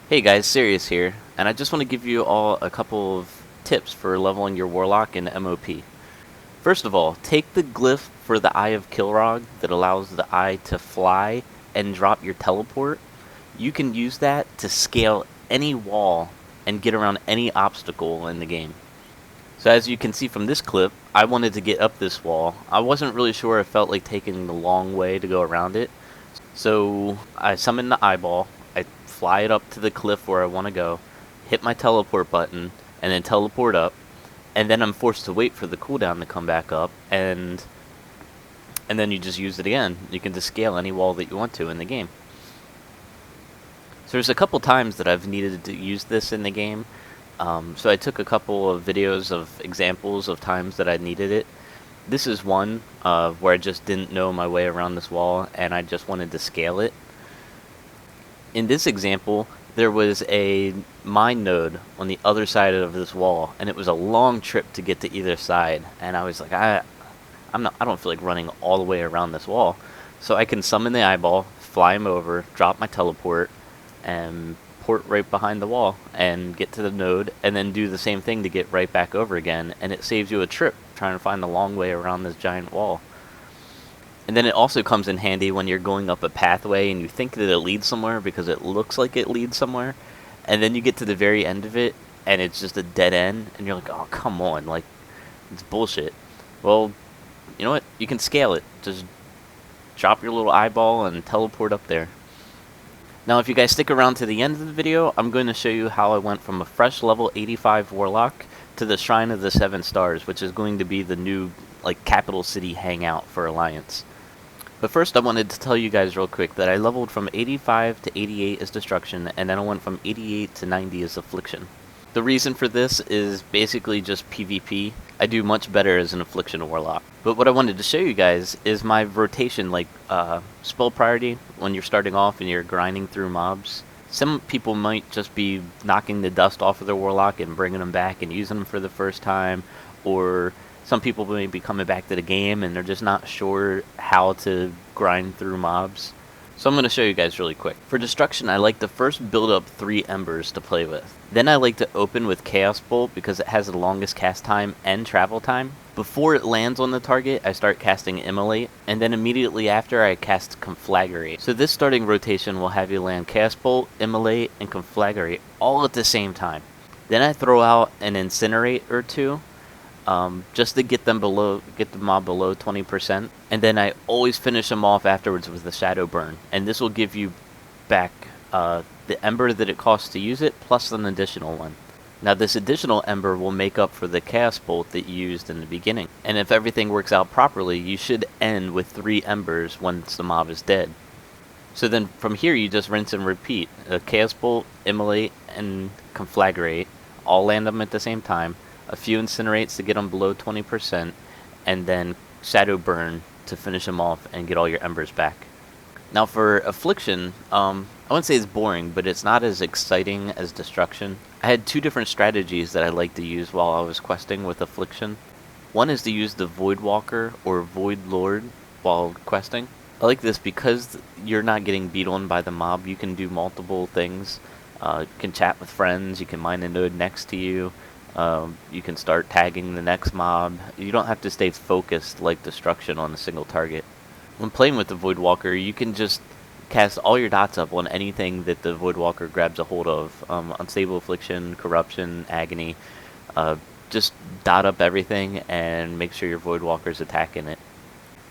Hey guys, Sirius here, and I just want to give you all a couple of tips for leveling your Warlock in MoP. First of all, take the glyph for the Eye of Kilrogg that allows the eye to fly and drop your teleport. You can use that to scale any wall and get around any obstacle in the game. So as you can see from this clip, I wanted to get up this wall. I wasn't really sure, I felt like taking the long way to go around it. So I summon the eyeball, I fly it up to the cliff where I want to go, hit my teleport button, and then teleport up, and then I'm forced to wait for the cooldown to come back up, and then you just use it again. You can just scale any wall that you want to in the game. So there's a couple times that I've needed to use this in the game. So I took a couple of videos of examples of times that I needed it. This is one where I just didn't know my way around this wall and I just wanted to scale it. In this example, there was a mine node on the other side of this wall, and it was a long trip to get to either side. And I was like, I don't feel like running all the way around this wall, so I can summon the eyeball, fly him over, drop my teleport, and port right behind the wall and get to the node, and then do the same thing to get right back over again. And it saves you a trip trying to find the long way around this giant wall. And then it also comes in handy when you're going up a pathway and you think that it leads somewhere because it looks like it leads somewhere, and then you get to the very end of it and it's just a dead end, and you're like, oh, come on, like, it's bullshit. Well, you know what? You can scale it. Just drop your little eyeball and teleport up there. Now, if you guys stick around to the end of the video, I'm going to show you how I went from a fresh level 85 Warlock to the Shrine of the 7 Stars, which is going to be the new, like, capital city hangout for Alliance. But first, I wanted to tell you guys real quick that I leveled from 85 to 88 as Destruction, and then I went from 88 to 90 as Affliction. The reason for this is basically just PvP. I do much better as an Affliction Warlock. But what I wanted to show you guys is my rotation, like spell priority, when you're starting off and you're grinding through mobs. Some people might just be knocking the dust off of their Warlock and bringing them back and using them for the first time, or some people may be coming back to the game and they're just not sure how to grind through mobs. So I'm going to show you guys really quick. For Destruction, I like to first build up 3 embers to play with. Then I like to open with Chaos Bolt because it has the longest cast time and travel time. Before it lands on the target, I start casting Immolate, and then immediately after I cast Conflagrate. So this starting rotation will have you land Chaos Bolt, Immolate, and Conflagrate all at the same time. Then I throw out an Incinerate or 2, just to get the mob below 20%, and then I always finish them off afterwards with the Shadow Burn, and this will give you back the Ember that it costs to use it, plus an additional one. Now this additional Ember will make up for the Chaos Bolt that you used in the beginning, and if everything works out properly, you should end with 3 Embers once the mob is dead. So then from here you just rinse and repeat. Chaos Bolt, Immolate, and Conflagrate, all land them at the same time, a few Incinerates to get them below 20%, and then Shadow Burn to finish them off and get all your Embers back. Now for Affliction, I wouldn't say it's boring, but it's not as exciting as Destruction. I had 2 different strategies that I like to use while I was questing with Affliction. One is to use the Void Walker or Void Lord while questing. I like this because you're not getting beat on by the mob. You can do multiple things. You can chat with friends, you can mine a node next to you. You can start tagging the next mob. You don't have to stay focused like Destruction on a single target. When playing with the Void Walker, you can just cast all your dots up on anything that the Void Walker grabs a hold of. Unstable Affliction, Corruption, Agony. Just dot up everything and make sure your Void Walker's attacking it.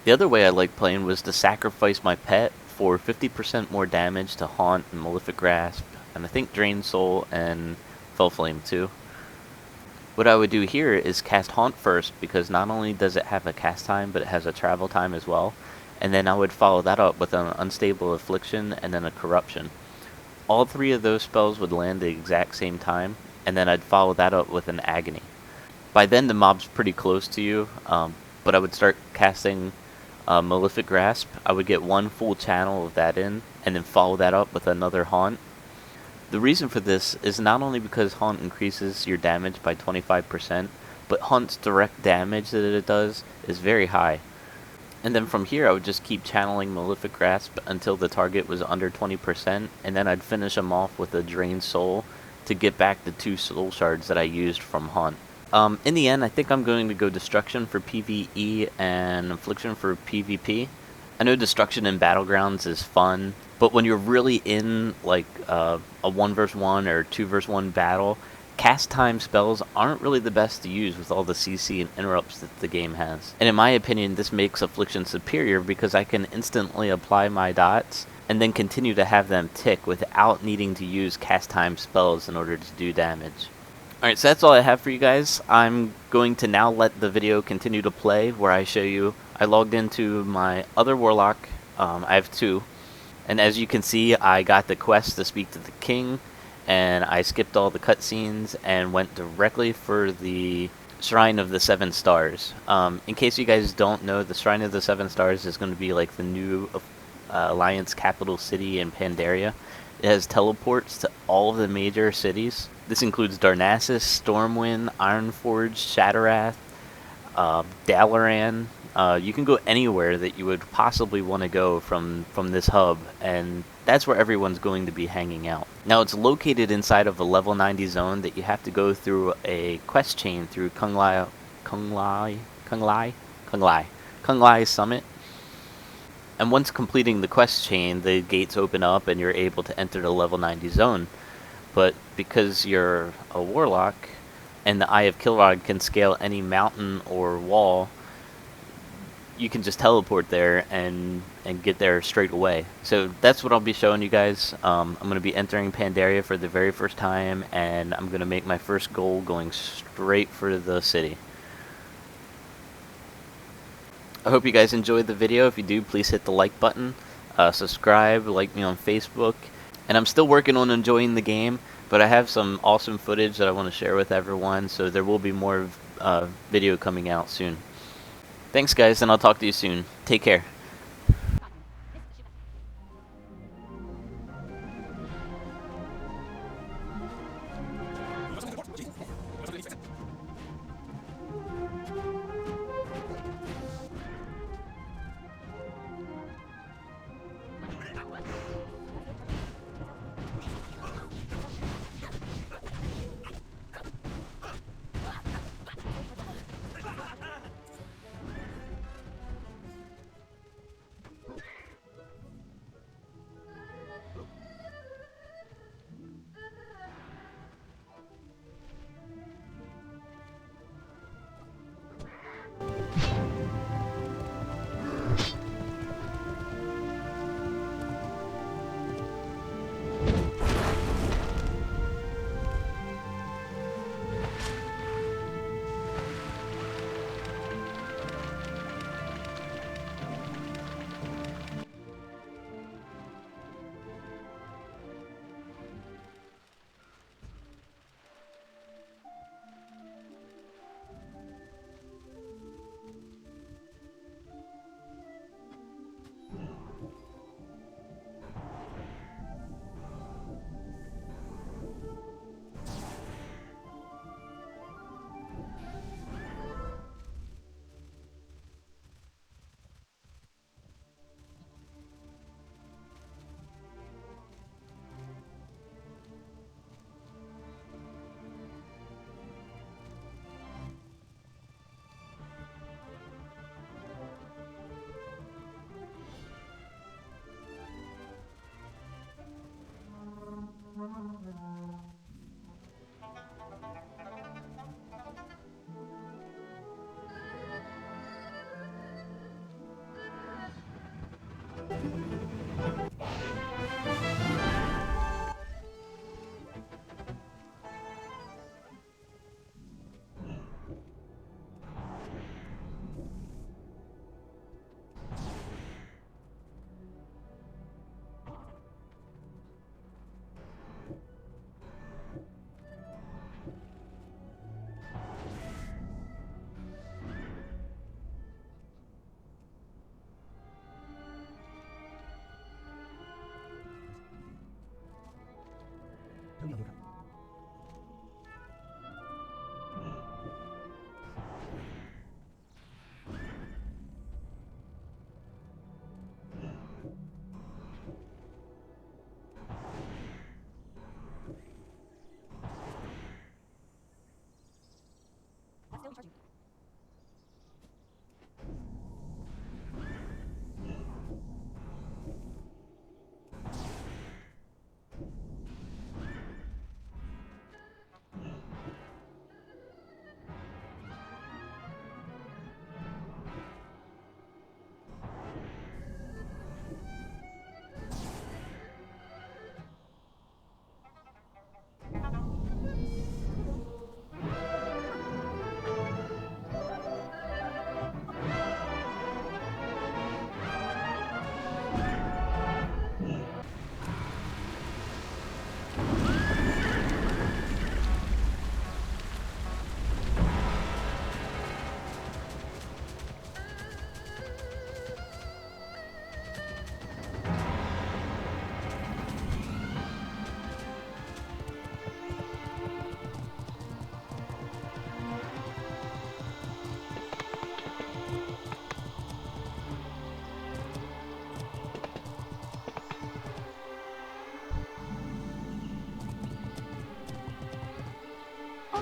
The other way I like playing was to sacrifice my pet for 50% more damage to Haunt and Malefic Grasp, and I think Drain Soul and Fell Flame too. What I would do here is cast Haunt first, because not only does it have a cast time, but it has a travel time as well. And then I would follow that up with an Unstable Affliction and then a Corruption. All 3 of those spells would land the exact same time, and then I'd follow that up with an Agony. By then the mob's pretty close to you, but I would start casting Malefic Grasp. I would get 1 full channel of that in, and then follow that up with another Haunt. The reason for this is not only because Haunt increases your damage by 25%, but Haunt's direct damage that it does is very high. And then from here, I would just keep channeling Malefic Grasp until the target was under 20%, and then I'd finish them off with a Drained Soul to get back the 2 soul shards that I used from Hunt. In the end, I think I'm going to go Destruction for PvE and Affliction for PvP. I know Destruction in Battlegrounds is fun, but when you're really in like a 1 vs 1 or 2 vs 1 battle, cast time spells aren't really the best to use with all the CC and interrupts that the game has. And in my opinion, this makes Affliction superior because I can instantly apply my dots and then continue to have them tick without needing to use cast time spells in order to do damage. Alright, so that's all I have for you guys. I'm going to now let the video continue to play where I show you. I logged into my other Warlock. I have 2. And as you can see, I got the quest to speak to the king, and I skipped all the cutscenes and went directly for the Shrine of the 7 Stars. In case you guys don't know, the Shrine of the 7 Stars is going to be like the new Alliance capital city in Pandaria. It has teleports to all of the major cities. This includes Darnassus, Stormwind, Ironforge, Shattrath, Dalaran. You can go anywhere that you would possibly want to go from this hub, and that's where everyone's going to be hanging out. Now, it's located inside of a level 90 zone that you have to go through a quest chain through Kunglai Summit. And once completing the quest chain, the gates open up and you're able to enter the level 90 zone. But because you're a Warlock, and the Eye of Kilrogg can scale any mountain or wall, you can just teleport there and get there straight away. So that's what I'll be showing you guys. I'm going to be entering Pandaria for the very first time, and I'm going to make my first goal going straight for the city. I hope you guys enjoyed the video. If you do, please hit the like button, subscribe, like me on Facebook. And I'm still working on enjoying the game, but I have some awesome footage that I want to share with everyone, so there will be more video coming out soon. Thanks guys, and I'll talk to you soon. Take care.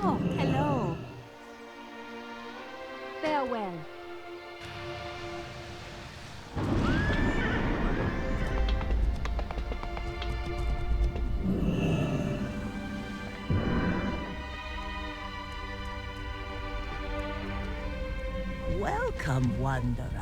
Oh, hello. Farewell. Welcome, Wanderer.